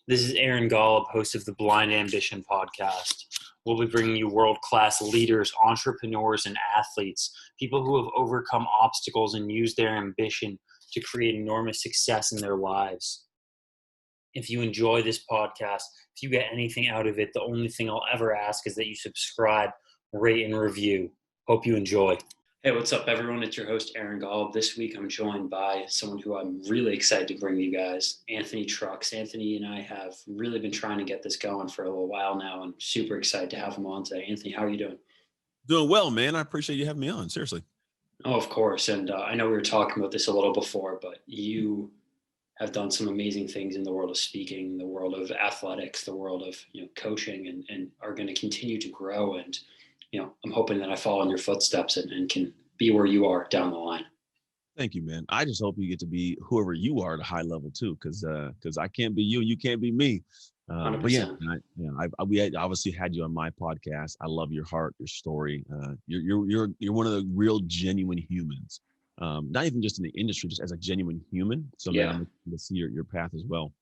This is Aaron Golub, host of the Blind Ambition podcast. We'll be bringing you world-class leaders, entrepreneurs, and athletes, people who have overcome obstacles and used their ambition to create enormous success in their lives. If you enjoy this podcast, if you get anything out of it, the only thing I'll ever ask is that you subscribe, rate, and review. Hope you enjoy. Hey, what's up, everyone? It's your host, Aaron Golub. This week, I'm joined by someone who I'm really excited to bring you guys, Anthony Trucks. Anthony and I have really been trying to get this going for a little while now. I'm super excited to have him on today. Anthony, how are you doing? Doing well, man. I appreciate you having me on. Seriously. Oh, of course. And I know we were talking about this a little before, but you have done some amazing things in the world of speaking, the world of athletics, the world of coaching, and are going to continue to grow. And I'm hoping that I follow in your footsteps and can be where you are down the line. Thank you, man. I just hope you get to be whoever you are at a high level too, because I can't be you and you can't be me. But yeah, 100%. we obviously had you on my podcast. I love your heart, your story. You're one of the real genuine humans. Not even just in the industry, just as a genuine human. So man, I'm excited to see your path as well.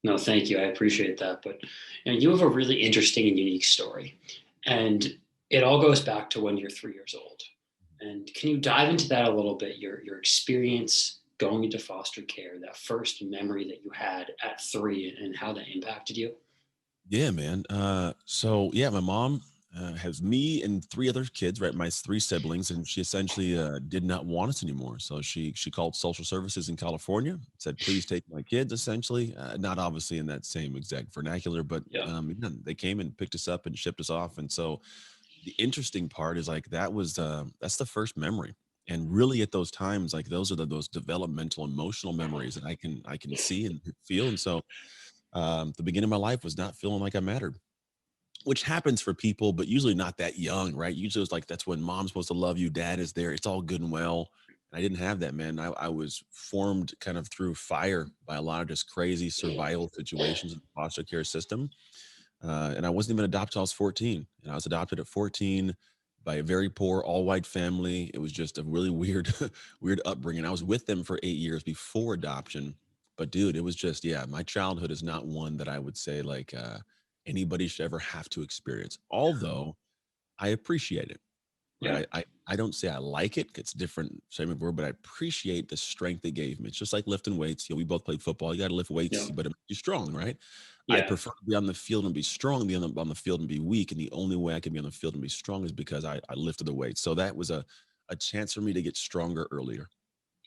No, thank you. I appreciate that. But you have a really interesting and unique story, and it all goes back to when you're 3 years old. And can you dive into that a little bit? Your experience going into foster care, that first memory that you had at 3, and how that impacted you. Yeah, man. So yeah, my mom has me and 3 other kids, right? My 3 siblings, and she essentially did not want us anymore. So she called social services in California, said, "Please take my kids." Essentially, not obviously in that same exact vernacular, but again, they came and picked us up and shipped us off. And so the interesting part is like that's the first memory. And really at those times, like those are those developmental emotional memories that I can see and feel. And so the beginning of my life was not feeling like I mattered, which happens for people, but usually not that young, right? Usually it's like that's when mom's supposed to love you, dad is there, it's all good and well. And I didn't have that, man. I was formed kind of through fire by a lot of just crazy survival situations in the foster care system. And I wasn't even adopted till I was 14. And I was adopted at 14 by a very poor all-white family. It was just a really weird, weird upbringing. I was with them for 8 years before adoption. But dude, it was just, yeah, my childhood is not one that I would say like anybody should ever have to experience. Although I appreciate it. Yeah. Right. I don't say I like it. It's different same word, but I appreciate the strength they gave me. It's just like lifting weights. We both played football. You got to lift weights, but it makes you strong, right? I Yeah. prefer to be on the field and be strong, be on the field and be weak. And the only way I can be on the field and be strong is because I lifted the weights. So that was a chance for me to get stronger earlier.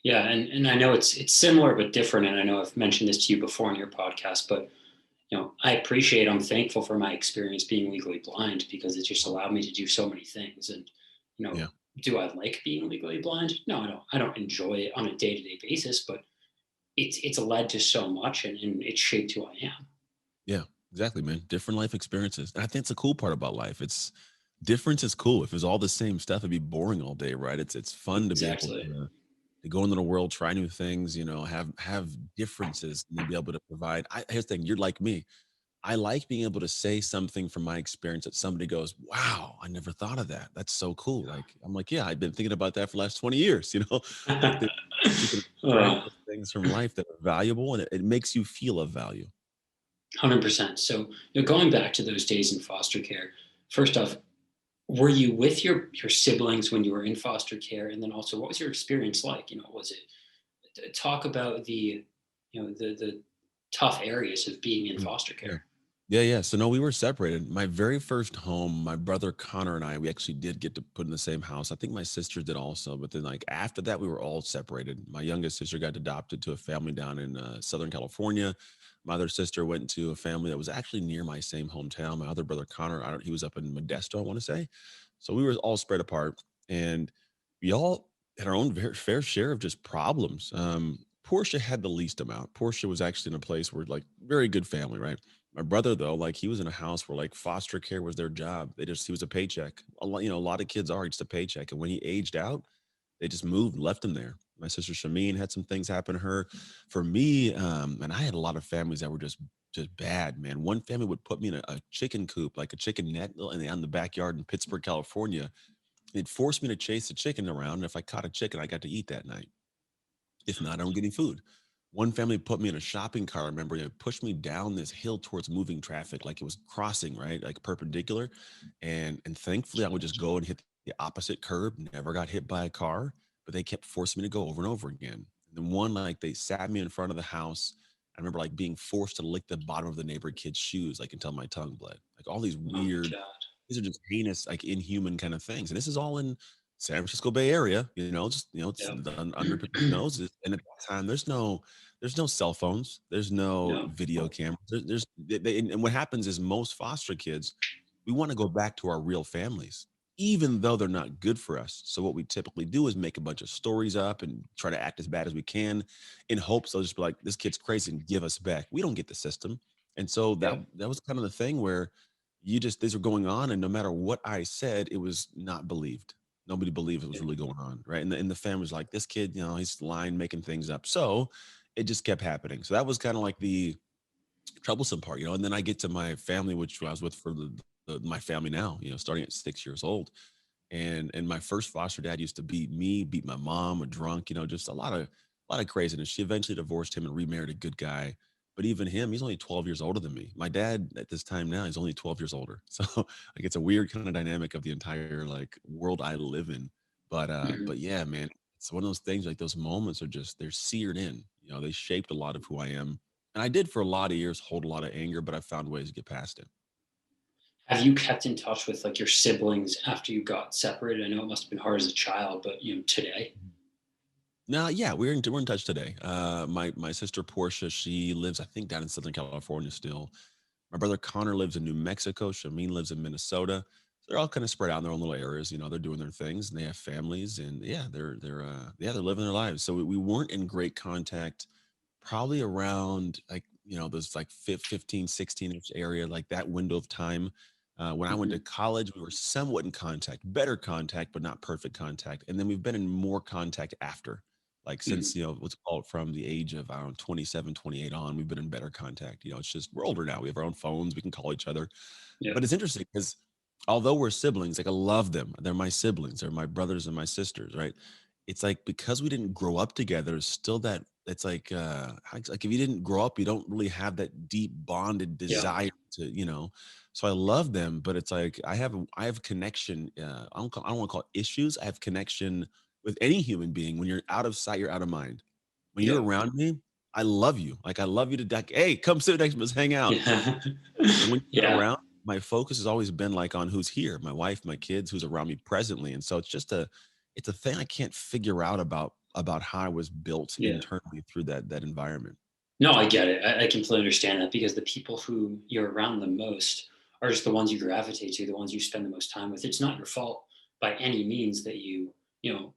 Yeah. And I know it's similar, but different. And I know I've mentioned this to you before on your podcast, but I'm thankful for my experience being legally blind, because it just allowed me to do so many things. And, Yeah. do I like being legally blind? No, I don't enjoy it on a day-to-day basis, but it's led to so much, and it's shaped who I am. Yeah, exactly, man. Different life experiences. And I think it's a cool part about life. It's difference is cool. If it's all the same stuff, it'd be boring all day, right? It's fun to be able Exactly. to go into the world, try new things, have differences and then be able to provide. Here's the thing, you're like me. I like being able to say something from my experience that somebody goes, "Wow, I never thought of that. That's so cool." Like, I'm like, yeah, I've been thinking about that for the last 20 years, like you can extract those things from life that are valuable and it makes you feel of value. 100%. So, going back to those days in foster care, first off, were you with your siblings when you were in foster care? And then also, what was your experience like? Was it, talk about the tough areas of being in foster Yeah. care? Yeah. So no, we were separated. My very first home, my brother Connor and I, we actually did get to put in the same house. I think my sister did also, but then like after that, we were all separated. My youngest sister got adopted to a family down in Southern California. My other sister went to a family that was actually near my same hometown. My other brother Connor, he was up in Modesto, I want to say. So we were all spread apart, and we all had our own fair share of just problems. Portia had the least amount. Portia was actually in a place where like very good family, right? My brother, though, like he was in a house where like foster care was their job. He was a paycheck. A lot of kids are just a paycheck. And when he aged out, they just moved, left him there. My sister Shameen had some things happen to her. For me, and I had a lot of families that were just bad, man. One family would put me in a chicken coop, like a chicken net on the backyard in Pittsburgh, California. They'd force me to chase the chicken around. And if I caught a chicken, I got to eat that night. If not, I don't get any food. One family put me in a shopping cart. I remember they pushed me down this hill towards moving traffic, like it was crossing, right? Like perpendicular. And thankfully I would just go and hit the opposite curb, never got hit by a car, but they kept forcing me to go over and over again. And then one, like they sat me in front of the house. I remember like being forced to lick the bottom of the neighbor kid's shoes, like until my tongue bled. Like all these Oh my weird, God. these are just heinous, like inhuman kind of things. And this is all in San Francisco Bay Area, just it's Yeah. under people's noses. And at that time, there's no cell phones, there's no Yeah. video cameras. And what happens is most foster kids, we want to go back to our real families, even though they're not good for us. So what we typically do is make a bunch of stories up and try to act as bad as we can, in hopes they'll just be like, "This kid's crazy," and give us back. We don't get the system, and so Yeah. that was kind of the thing where these were going on, and no matter what I said, it was not believed. Nobody believed it was really going on, right? And the family was like, "This kid, he's lying, making things up." So it just kept happening. So that was kind of like the troublesome part. And then I get to my family, which I was with for my family now, starting at 6 years old. And my first foster dad used to beat me, beat my mom, a drunk, just a lot of craziness. She eventually divorced him and remarried a good guy. But even him, he's only 12 years older than me. My dad at this time now, he's only 12 years older. So like it's a weird kind of dynamic of the entire like world I live in. Mhm. But yeah, man, it's one of those things, like those moments are just they're seared in. They shaped a lot of who I am. And I did for a lot of years hold a lot of anger, but I found ways to get past it. Have you kept in touch with like your siblings after you got separated? I know it must have been hard as a child, but today. No, yeah, we're in touch today. My sister Portia, she lives, I think, down in Southern California still. My brother Connor lives in New Mexico. Shameen lives in Minnesota. So they're all kind of spread out in their own little areas. They're doing their things and they have families, and yeah, they're living their lives. So we weren't in great contact probably around like those like 15, 16-ish area, like that window of time. When I went to Mhm. college, we were somewhat in contact, better contact, but not perfect contact. And then we've been in more contact after, like Mhm. since, what's called from the age of, I don't know, 27, 28 on, we've been in better contact. It's just, we're older now. We have our own phones. We can call each other. Yeah. But it's interesting because although we're siblings, like I love them. They're my siblings. They're my brothers and my sisters, right? It's like because we didn't grow up together, there's still that it's like if you didn't grow up, you don't really have that deep bonded Yeah. desire to. So I love them, but it's like I have connection. I don't want to call it issues. I have connection with any human being. When you're out of sight, you're out of mind. When you're Yeah. around me, I love you. Like I love you to death. Hey, come sit next to me, let's hang out. Yeah. And when you're not Yeah. around, my focus has always been like on who's here, my wife, my kids, who's around me presently. And so it's a thing I can't figure out about how I was built Yeah. internally through that environment. No, I get it. I completely understand that because the people who you're around the most are just the ones you gravitate to, the ones you spend the most time with. It's not your fault by any means that you know,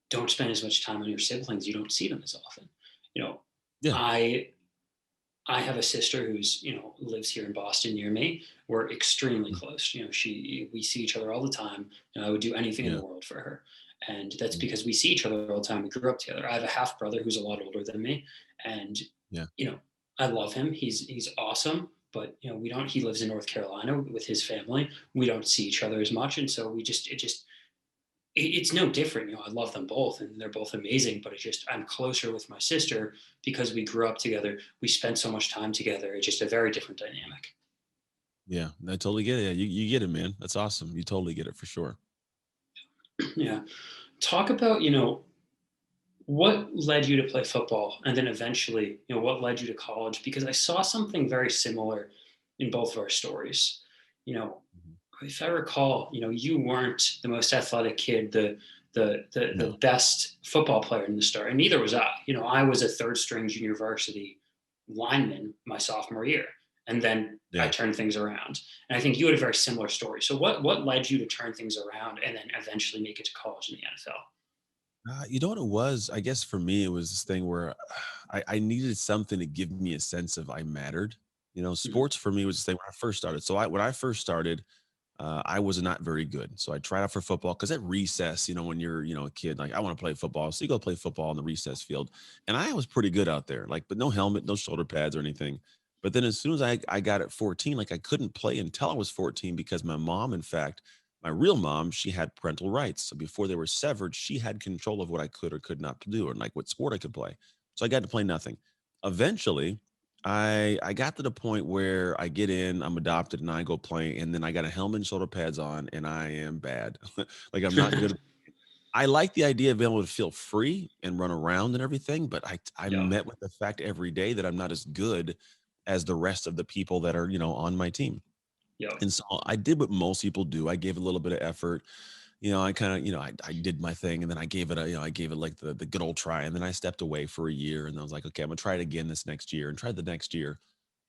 don't spend as much time on your siblings. You don't see them as often. You know, Yeah. I I have a sister who's, lives here in Boston near me. We're extremely Mm. close. We see each other all the time. I would do anything in Yeah. the world for her. And that's Mm. because we see each other all the time. We grew up together. I have a half brother who's a lot older than me. And, Yeah. you know, I love him. He's awesome. But we don't he lives in North Carolina with his family. We don't see each other as much. And so it's no different. I love them both and they're both amazing, but it's just I'm closer with my sister because we grew up together. We spent so much time together. It's just a very different dynamic. Yeah. I totally get it. Yeah, you get it, man. That's awesome. You totally get it for sure. Yeah. Talk about, what led you to play football and then eventually, what led you to college? Because I saw something very similar in both of our stories. You know, Mhm. if I recall, you weren't the most athletic kid, the No. best football player in the start, and neither was I. I was a third string junior varsity lineman my sophomore year, and then I Yeah. turned things around. And I think you had a very similar story. So what led you to turn things around and then eventually make it to college in the NFL? You know what it was? I guess for me, it was this thing where I needed something to give me a sense of I mattered. Mhm. Sports for me was the thing when I first started. So when I first started, I was not very good. So I tried out for football because at recess, when you're, a kid, like I want to play football. So you go play football on the recess field. And I was pretty good out there, like, but no helmet, no shoulder pads or anything. But then as soon as I got at 14, like I couldn't play until I was 14 because my mom, in fact, my real mom, she had parental rights. So before they were severed, she had control of what I could or could not do and like what sport I could play. So I got to play nothing. Eventually, I got to the point where I get in, I'm adopted, and I go play, and then I got a helmet and shoulder pads on, and I am bad. Like I'm not good. I like the idea of being able to feel free and run around and everything, but I'm Yeah. met with the fact every day that I'm not as good as the rest of the people that are, on my team. Yeah. And so I did what most people do. I gave a little bit of effort. I kind of, I did my thing, and then I gave it I gave it like the good old try. And then I stepped away for a year, and I was like, okay, I'm gonna try it again this next year, and tried the next year.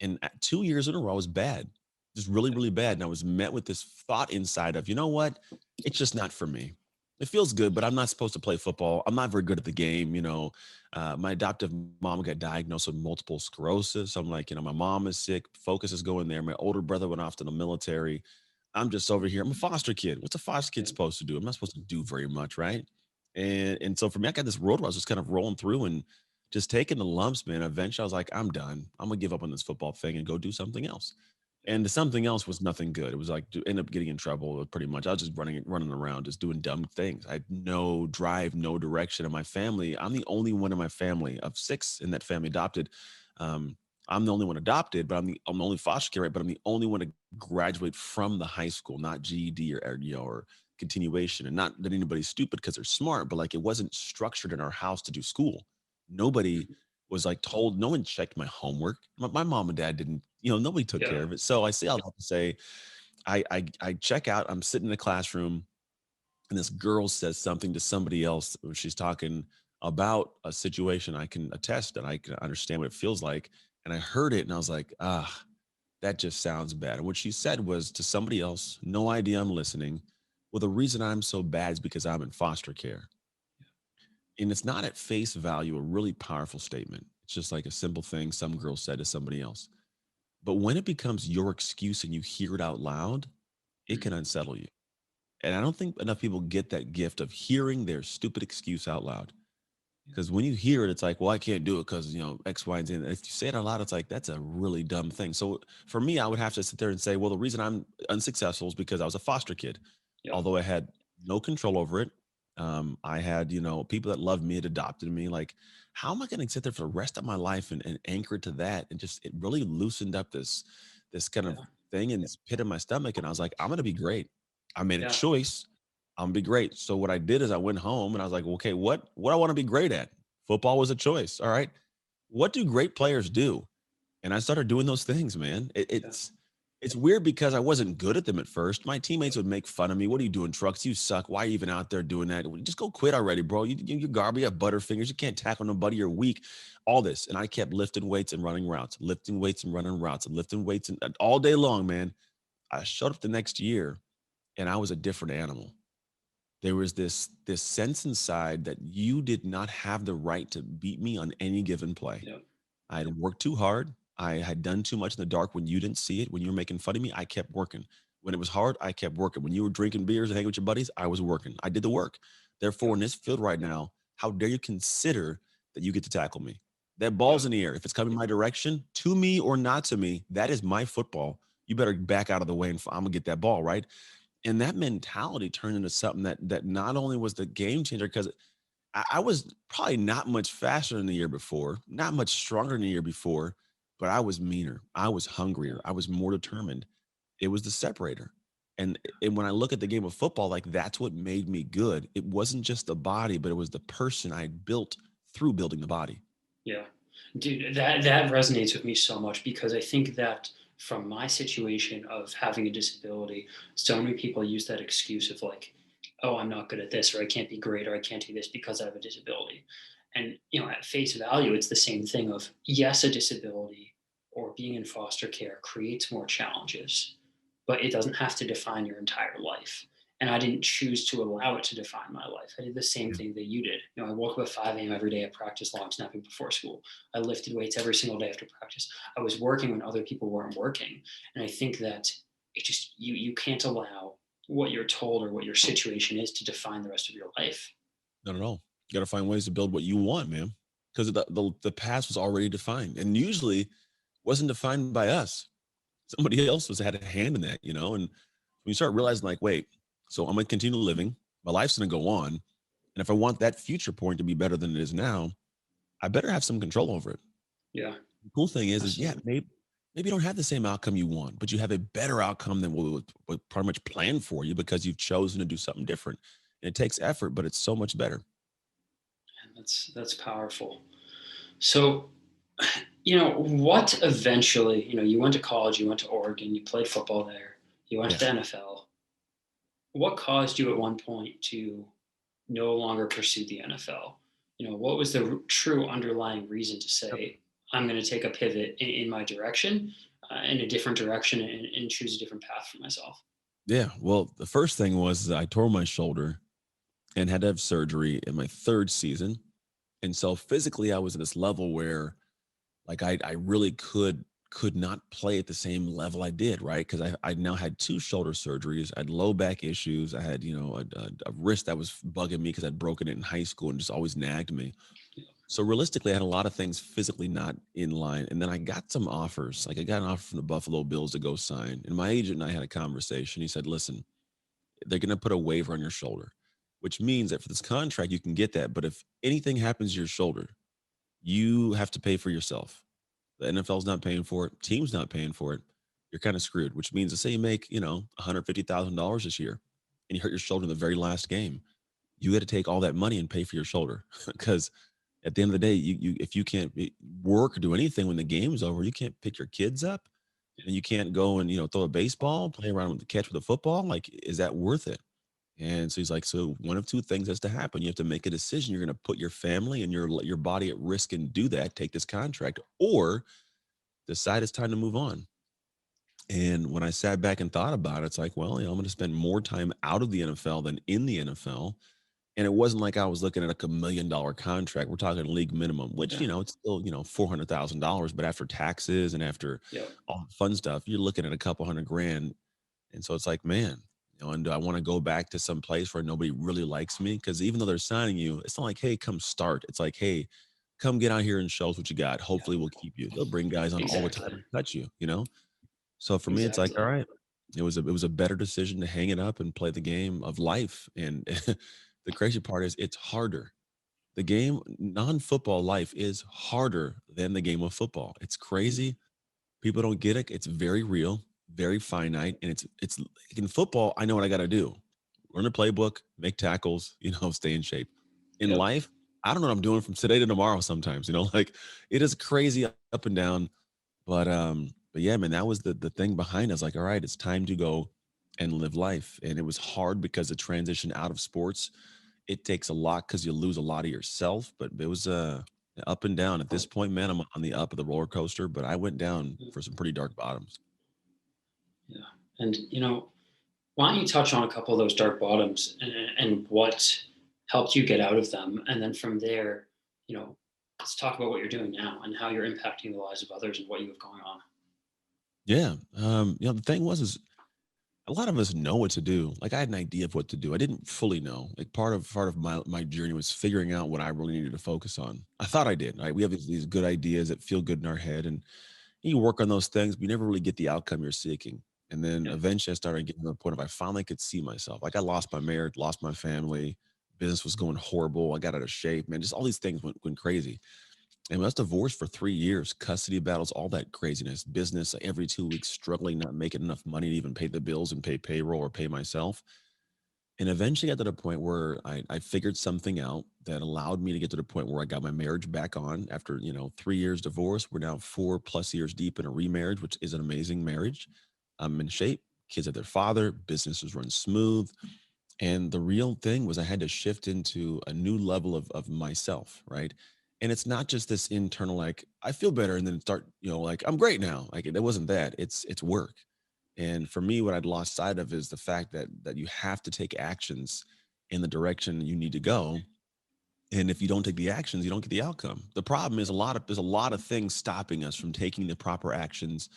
And 2 years in a row was bad, just really, really bad. And I was met with this thought inside of, you know what? It's just not for me. It feels good, but I'm not supposed to play football. I'm not very good at the game. My adoptive mom got diagnosed with multiple sclerosis. I'm like, my mom is sick. Focus is going there. My older brother went off to the military. I'm just over here. I'm a foster kid. What's a foster kid Yeah. supposed to do? I'm not supposed to do very much, right? And so for me, I got this road where I was just kind of rolling through and just taking the lumps, man. Eventually, I was like, I'm done. I'm gonna give up on this football thing and go do something else. And the something else was nothing good. It was like to end up getting in trouble pretty much. I was just running around, just doing dumb things. I had no drive, no direction. In my family, I'm the only one in my family of six in that family adopted. Um, I'm the only one adopted, but I'm the only foster care, right? But I'm the only one to graduate from the high school, not GED or continuation. And not that anybody's stupid because they're smart, but like it wasn't structured in our house to do school. Nobody was like told, no one checked my homework. My mom and dad didn't, nobody took Yeah. care of it. So I say all that to say, I check out, I'm sitting in the classroom, and this girl says something to somebody else. She's talking about a situation I can attest and I can understand what it feels like. And I heard it and I was like, that just sounds bad. And what she said was to somebody else, no idea I'm listening. Well, the reason I'm so bad is because I'm in foster care. And it's not at face value a really powerful statement. It's just like a simple thing some girl said to somebody else. But when it becomes your excuse and you hear it out loud, it can unsettle you. And I don't think enough people get that gift of hearing their stupid excuse out loud. Because when you hear it, it's like, well, I can't do it because, X, Y, and Z. And if you say it out loud, it's like, that's a really dumb thing. So for me, I would have to sit there and say, well, the reason I'm unsuccessful is because I was a foster kid. Yeah. Although I had no control over it. I had, people that loved me, had adopted me. Like, how am I going to sit there for the rest of my life and anchor to that? And just, it really loosened up this kind of Yeah. thing in this pit in my stomach. And I was like, I'm going to be great. I made a Yeah. choice. I'm gonna be great. So what I did is I went home and I was like, okay, what I want to be great at? Football was a choice. All right. What do great players do? And I started doing those things, man. Yeah. It's weird because I wasn't good at them at first. My teammates would make fun of me. What are you doing, trucks? You suck. Why are you even out there doing that? Just go quit already, bro. You're garbage. You have butterfingers. You can't tackle nobody. You're weak. All this. And I kept lifting weights and running routes, lifting weights and running routes, and lifting weights and all day long, man. I showed up the next year and I was a different animal. There was this sense inside that you did not have the right to beat me on any given play. Yeah. I had worked too hard. I had done too much in the dark when you didn't see it. When you were making fun of me, I kept working. When it was hard, I kept working. When you were drinking beers and hanging with your buddies, I was working. I did the work. Yeah. Therefore, in this field right now, how dare you consider that you get to tackle me? That Yeah. ball's in the air. If it's coming my direction, to me or not to me, that is my football. You better back out of the way and I'm gonna get that ball, right? And that mentality turned into something that not only was the game changer because I was probably not much faster than the year before, not much stronger than the year before, but I was meaner. I was hungrier. I was more determined. It was the separator. And when I look at the game of football, like that's what made me good. It wasn't just the body, but it was the person I built through building the body. Yeah, dude, that resonates with me so much because I think that from my situation of having a disability, so many people use that excuse of like, "Oh, I'm not good at this," or "I can't be great," or "I can't do this because I have a disability." And at face value, it's the same thing of yes, a disability or being in foster care creates more challenges, but it doesn't have to define your entire life. And I didn't choose to allow it to define my life. I did the same Yeah. thing that you did. I woke up at 5 a.m. every day. I practiced long snapping before school. I lifted weights every single day after practice. I was working when other people weren't working. And I think that it just, you can't allow what you're told or what your situation is to define the rest of your life. Not at all. You got to find ways to build what you want, man, because the past was already defined and usually wasn't defined by us. Somebody else was had a hand in that, and when you start realizing like, wait, so I'm gonna continue living, my life's gonna go on. And if I want that future point to be better than it is now, I better have some control over it. Yeah, The cool thing is yeah, absolutely. maybe you don't have the same outcome you want, but you have a better outcome than what was pretty much planned for you because you've chosen to do something different. And it takes effort, but it's so much better. And that's powerful. So, what eventually, you went to college, you went to Oregon, you played football there, you went to Yeah. the NFL. What caused you at one point to no longer pursue the NFL? What was the true underlying reason to Yep. say, I'm going to take a pivot in my direction, in a different direction, and choose a different path for myself? Yeah. Well, the first thing was I tore my shoulder and had to have surgery in my third season. And so physically I was at this level where like I really could not play at the same level I did, right? Because I now had two shoulder surgeries, I had low back issues, I had a wrist that was bugging me because I'd broken it in high school and just always nagged me. Yeah. So realistically, I had a lot of things physically not in line, and then I got some offers. Like I got an offer from the Buffalo Bills to go sign, and my agent and I had a conversation. He said, "Listen, they're going to put a waiver on your shoulder, which means that for this contract you can get that, but if anything happens to your shoulder, you have to pay for yourself. The NFL's not paying for it. Team's not paying for it. You're kind of screwed, which means to say you make, $150,000 this year and you hurt your shoulder in the very last game, you got to take all that money and pay for your shoulder because at the end of the day, if you can't work or do anything when the game's over, you can't pick your kids up and you can't go and, throw a baseball, play around with the catch with a football. Like, is that worth it? And so he's like, so one of two things has to happen. You have to make a decision. You're going to put your family and your body at risk and do that, take this contract, or decide it's time to move on. And when I sat back and thought about it, it's like, well, I'm going to spend more time out of the NFL than in the NFL. And it wasn't like I was looking at like $1 million contract. We're talking league minimum, which, Yeah. it's still, $400,000. But after taxes and after Yep. all the fun stuff, you're looking at a couple hundred grand. And so it's like, man, and do I want to go back to some place where nobody really likes me? Because even though they're signing you, it's not like, hey, come start. It's like, hey, come get out here and show us what you got. Hopefully we'll keep you. They'll bring guys on all the time Exactly. and cut you. So for me, it's like, all Exactly. right, it was a better decision to hang it up and play the game of life. And the crazy part is it's harder. The game, non-football life is harder than the game of football. It's crazy. People don't get it. It's very real, very finite, and it's in football. I know what I got to do: learn a playbook, make tackles, stay in shape. In Yep. life, I don't know what I'm doing from today to tomorrow. Sometimes, like it is crazy up and down. But yeah, man, that was the thing behind us. Like, all right, it's time to go and live life. And it was hard because the transition out of sports, it takes a lot because you lose a lot of yourself. But it was up and down. At this point, man, I'm on the up of the roller coaster, but I went down for some pretty dark bottoms. Yeah. And why don't you touch on a couple of those dark bottoms, and what helped you get out of them? And then from there, you know, let's talk about what you're doing now and how you're impacting the lives of others and what you have going on. Yeah. The thing was is a lot of us know what to do. Like I had an idea of what to do. I didn't fully know. Like part of my journey was figuring out what I really needed to focus on. I thought I did. Right. We have these good ideas that feel good in our head, and you work on those things, but you never really get the outcome you're seeking. And then Yeah. eventually I started getting to the point of I finally could see myself. Like I lost my marriage, lost my family, business was going horrible. I got out of shape, man. Just all these things went crazy. And I was divorced for 3 years, custody battles, all that craziness, business every 2 weeks, struggling, not making enough money to even pay the bills and pay payroll or pay myself. And eventually got to the point where I figured something out that allowed me to get to the point where I got my marriage back on after, 3 years divorce. We're now 4+ years deep in a remarriage, which is an amazing marriage. I'm in shape. Kids have their father. Businesses run smooth. And the real thing was I had to shift into a new level of myself, right? And it's not just this internal, like, I feel better and then start, like, I'm great now. Like it wasn't that. It's work. And for me, what I'd lost sight of is the fact that you have to take actions in the direction you need to go. And if you don't take the actions, you don't get the outcome. The problem is there's a lot of things stopping us from taking the proper actions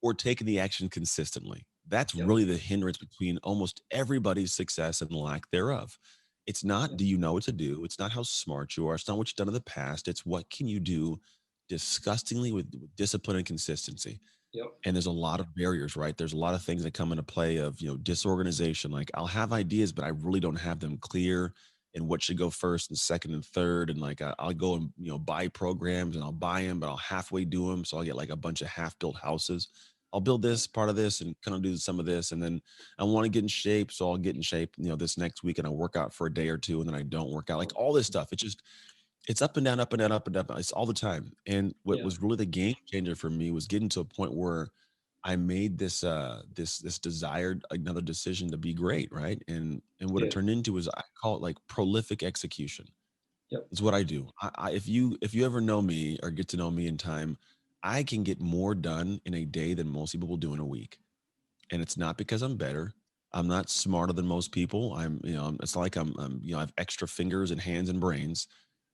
or taking the action consistently. That's Yep. really the hindrance between almost everybody's success and lack thereof. It's not Yep. do you know what to do? It's not how smart you are. It's not what you've done in the past. It's what can you do disgustingly with discipline and consistency. Yep. And there's a lot of barriers, right? There's a lot of things that come into play of, disorganization. Like I'll have ideas, but I really don't have them clear and what should go first and second and third. And like, I'll go and, buy programs and I'll buy them, but I'll halfway do them. So I'll get like a bunch of half built houses. I'll build this part of this and kind of do some of this. And then I want to get in shape. So I'll get in shape, this next week, and I work out for a day or two, and then I don't work out, like all this stuff. It's up and down, up and down, up and down. It's all the time. And what Yeah. was really the game changer for me was getting to a point where I made this desired another decision to be great, right? And what it Yeah. turned into is, I call it like prolific execution. Yep. It's what I do. If you ever know me or get to know me in time, I can get more done in a day than most people will do in a week. And it's not because I'm better. I'm not smarter than most people. It's not like I have extra fingers and hands and brains.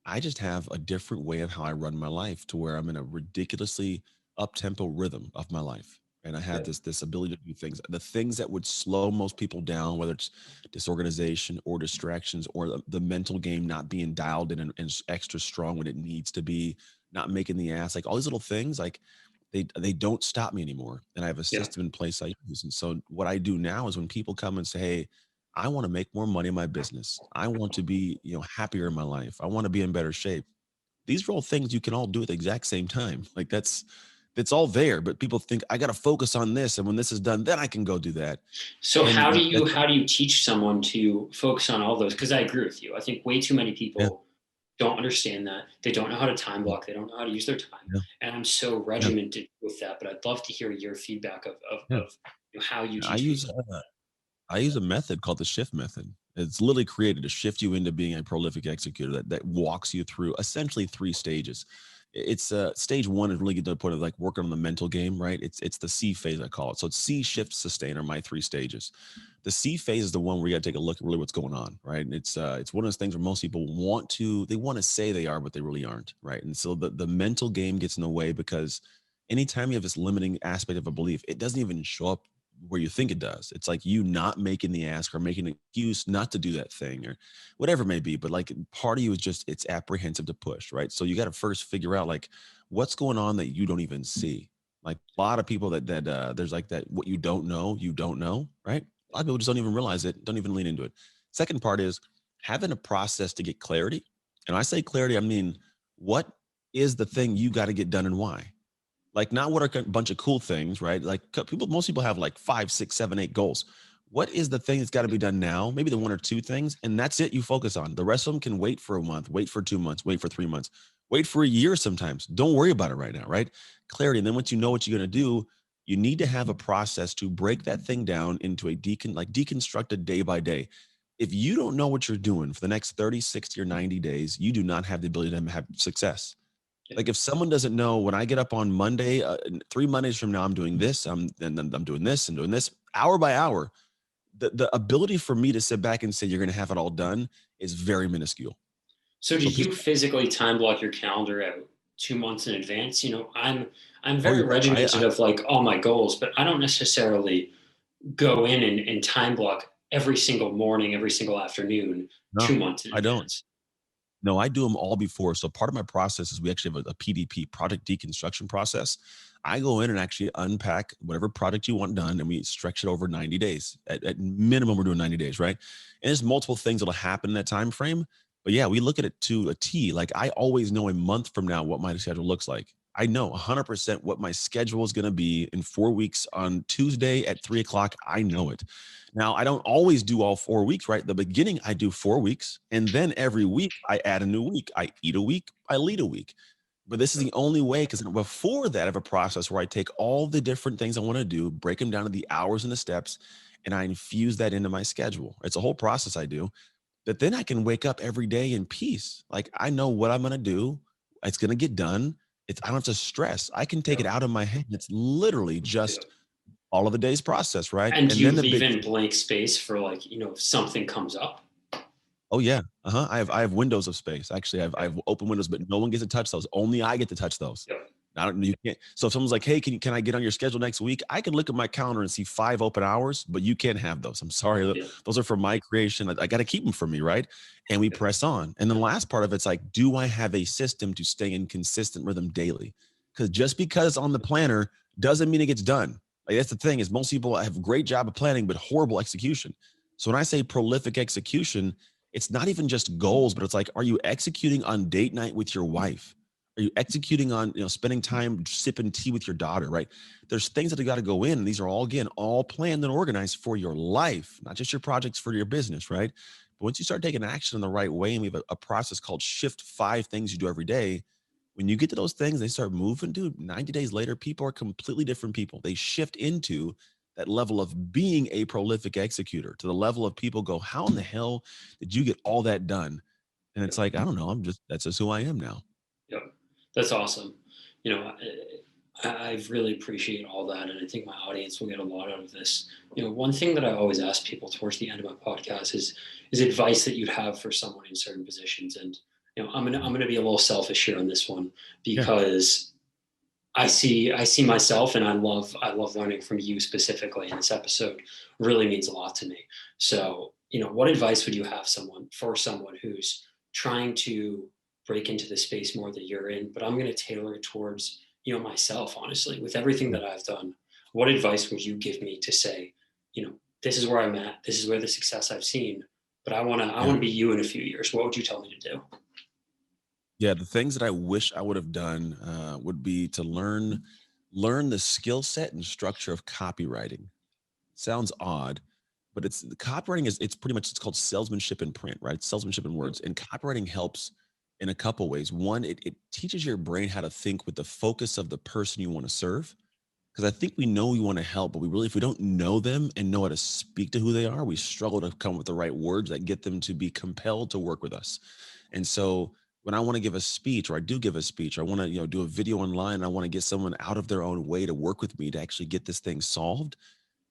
I just have a different way of how I run my life, to where I'm in a ridiculously up tempo rhythm of my life. And I have Yeah. this ability to do things, the things that would slow most people down, whether it's disorganization or distractions, or the mental game not being dialed in and extra strong when it needs to be, not making the ass, like all these little things, like they don't stop me anymore. And I have a Yeah. system in place I use. And so what I do now is, when people come and say, hey, I want to make more money in my business, I want to be, happier in my life, I want to be in better shape. These are all things you can all do at the exact same time. Like that's all there. But people think, I got to focus on this, and when this is done, then I can go do that. So And that's, how do you teach someone to focus on all those? Because I agree with you. I think way too many yeah, people don't understand that. They don't know how to time yeah, block. They don't know how to use their time. yeah, And I'm so yeah. regimented with that. But I'd love to hear your feedback Yeah. of how you I teach use people. I use a method called the shift method. It's literally created to shift you into being a prolific executor, that walks you through essentially three stages. It's stage one is really get to the point of like working on the mental game, right? It's the C phase, I call it. So it's C, shift, sustain are my three stages. The C phase is the one where you got to take a look at really what's going on, right? And it's one of those things where most people they want to say they are, but they really aren't, right? And so the mental game gets in the way, because anytime you have this limiting aspect of a belief, it doesn't even show up where you think it does. It's like you not making the ask, or making an excuse not to do that thing, or whatever it may be. But like, part of you is just, it's apprehensive to push, right? So you got to first figure out like what's going on that you don't even see. Like a lot of people that there's like that, what you don't know, right? A lot of people just don't even realize it, don't even lean into it. Second part is having a process to get clarity. And when I say clarity, I mean, what is the thing you got to get done, and why? Like, not what are a bunch of cool things, right? Like most people have like 5, 6, 7, 8 goals. What is the thing that's got to be done now? Maybe the one or two things, and that's it. You focus on the rest of them. Can wait for a month, wait for 2 months, wait for 3 months, wait for a year. Sometimes don't worry about it right now, right? Clarity. And then once you know what you're going to do, you need to have a process to break that thing down into a deconstructed day by day. If you don't know what you're doing for the next 30, 60, or 90 days, you do not have the ability to have success. Yeah. Like, if someone doesn't know, when I get up on Monday, 3 Mondays from now, I'm doing this, and then I'm doing this and doing this hour by hour. The ability for me to sit back and say you're going to have it all done is very minuscule. So do So you people, physically time block your calendar out 2 months in advance? I'm oh very yeah, regimented of like all my goals, but I don't necessarily go in and time block every single morning, every single afternoon, no, 2 months in I don't. advance. No, I do them all before. So part of my process is, we actually have a PDP, product deconstruction process. I go in and actually unpack whatever product you want done, and we stretch it over 90 days. At minimum, we're doing 90 days, right? And there's multiple things that'll happen in that time frame. But yeah, we look at it to a T. Like, I always know a month from now what my schedule looks like. I know 100% what my schedule is going to be in 4 weeks on Tuesday at 3 o'clock. I know it. Now, I don't always do all 4 weeks, right? The beginning, I do 4 weeks. And then every week, I add a new week. I eat a week, I lead a week. But this is the only way, because before that, I have a process where I take all the different things I want to do, break them down to the hours and the steps, and I infuse that into my schedule. It's a whole process I do, that then I can wake up every day in peace. Like, I know what I'm going to do. It's going to get done. I don't have to stress. I can take Yeah. it out of my head. It's literally Yeah. just all of the day's process, right? And do And you then the leave big, in blank space for like, if something comes up? oh yeah, I have windows of space. Actually, I Yeah. have open windows, but no one gets to touch those. Only I get to touch those. Yeah. I don't. You can't. So if someone's like, "Hey, can I get on your schedule next week?" I can look at my calendar and see 5 open hours, but you can't have those. I'm sorry, Yeah. those are for my creation. I got to keep them for me, right? And we press on. And then the last part of it's like, do I have a system to stay in consistent rhythm daily? Because just because it's on the planner doesn't mean it gets done. Like, that's the thing, is most people have a great job of planning, but horrible execution. So when I say prolific execution, it's not even just goals, but it's like, are you executing on date night with your wife? Are you executing on, spending time sipping tea with your daughter, right? There's things that have got to go in. And these are all, again, all planned and organized for your life, not just your projects for your business, right? But once you start taking action in the right way, and we have a process called Shift 5 Things You Do Every Day. When you get to those things, they start moving, dude. 90 days later, people are completely different people. They shift into that level of being a prolific executor, to the level of people go, how in the hell did you get all that done? And it's like, I don't know. That's just who I am now. Yep. That's awesome. You know, I really appreciate all that. And I think my audience will get a lot out of this. You know, one thing that I always ask people towards the end of my podcast is advice that you'd have for someone in certain positions. And, you know, I'm gonna be a little selfish here on this one, Yeah. because I see myself, and I love learning from you specifically. And this episode really means a lot to me. So, you know, what advice would you have for someone who's trying to break into the space more that you're in? But I'm going to tailor it towards, you know, myself, honestly, with everything that I've done. What advice would you give me to say, you know, this is where I'm at, this is where the success I've seen, but I want Yeah. to be you in a few years. What would you tell me to do? Yeah, the things that I wish I would have done would be to learn the skill set and structure of copywriting. Sounds odd, but it's the copywriting is it's pretty much it's called salesmanship in print, right? Salesmanship in words. And copywriting helps in a couple ways. One, it teaches your brain how to think with the focus of the person you want to serve. Because I think we know we want to help, but if we don't know them and know how to speak to who they are, we struggle to come with the right words that get them to be compelled to work with us. And so when I want to give a speech, or I do give a speech, or I want to, do a video online, I want to get someone out of their own way to work with me to actually get this thing solved.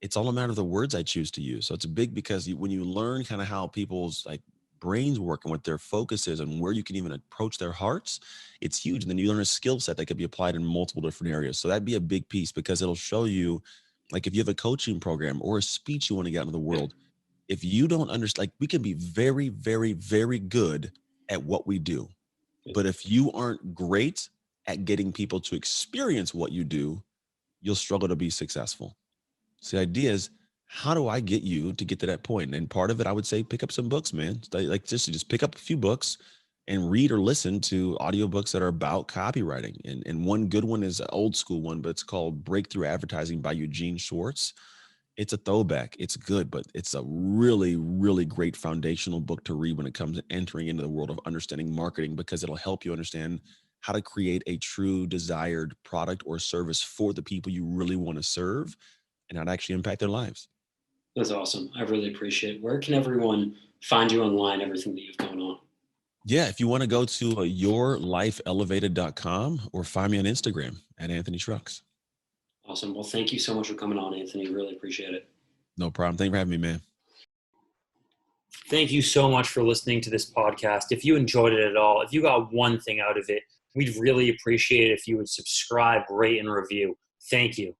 It's all a matter of the words I choose to use. So it's big because when you learn kind of how people's like brains work and what their focus is and where you can even approach their hearts, it's huge. And then you learn a skill set that could be applied in multiple different areas. So that'd be a big piece because it'll show you, like if you have a coaching program or a speech you want to get out into the world, if you don't understand, like we can be very, very, very good at what we do. But if you aren't great at getting people to experience what you do, you'll struggle to be successful. So the idea is, how do I get you to get to that point? And part of it, I would say, pick up some books, man. Like just pick up a few books and read or listen to audiobooks that are about copywriting. And one good one is an old school one, but it's called Breakthrough Advertising by Eugene Schwartz. It's a throwback. It's good, but it's a really, really great foundational book to read when it comes to entering into the world of understanding marketing, because it'll help you understand how to create a true desired product or service for the people you really want to serve and how to actually impact their lives. That's awesome. I really appreciate it. Where can everyone find you online, everything that you've going on? Yeah, if you want to go to yourlifeelevated.com or find me on Instagram at Anthony Trucks. Awesome. Well, thank you so much for coming on, Anthony. Really appreciate it. No problem. Thank you for having me, man. Thank you so much for listening to this podcast. If you enjoyed it at all, if you got one thing out of it, we'd really appreciate it if you would subscribe, rate, and review. Thank you.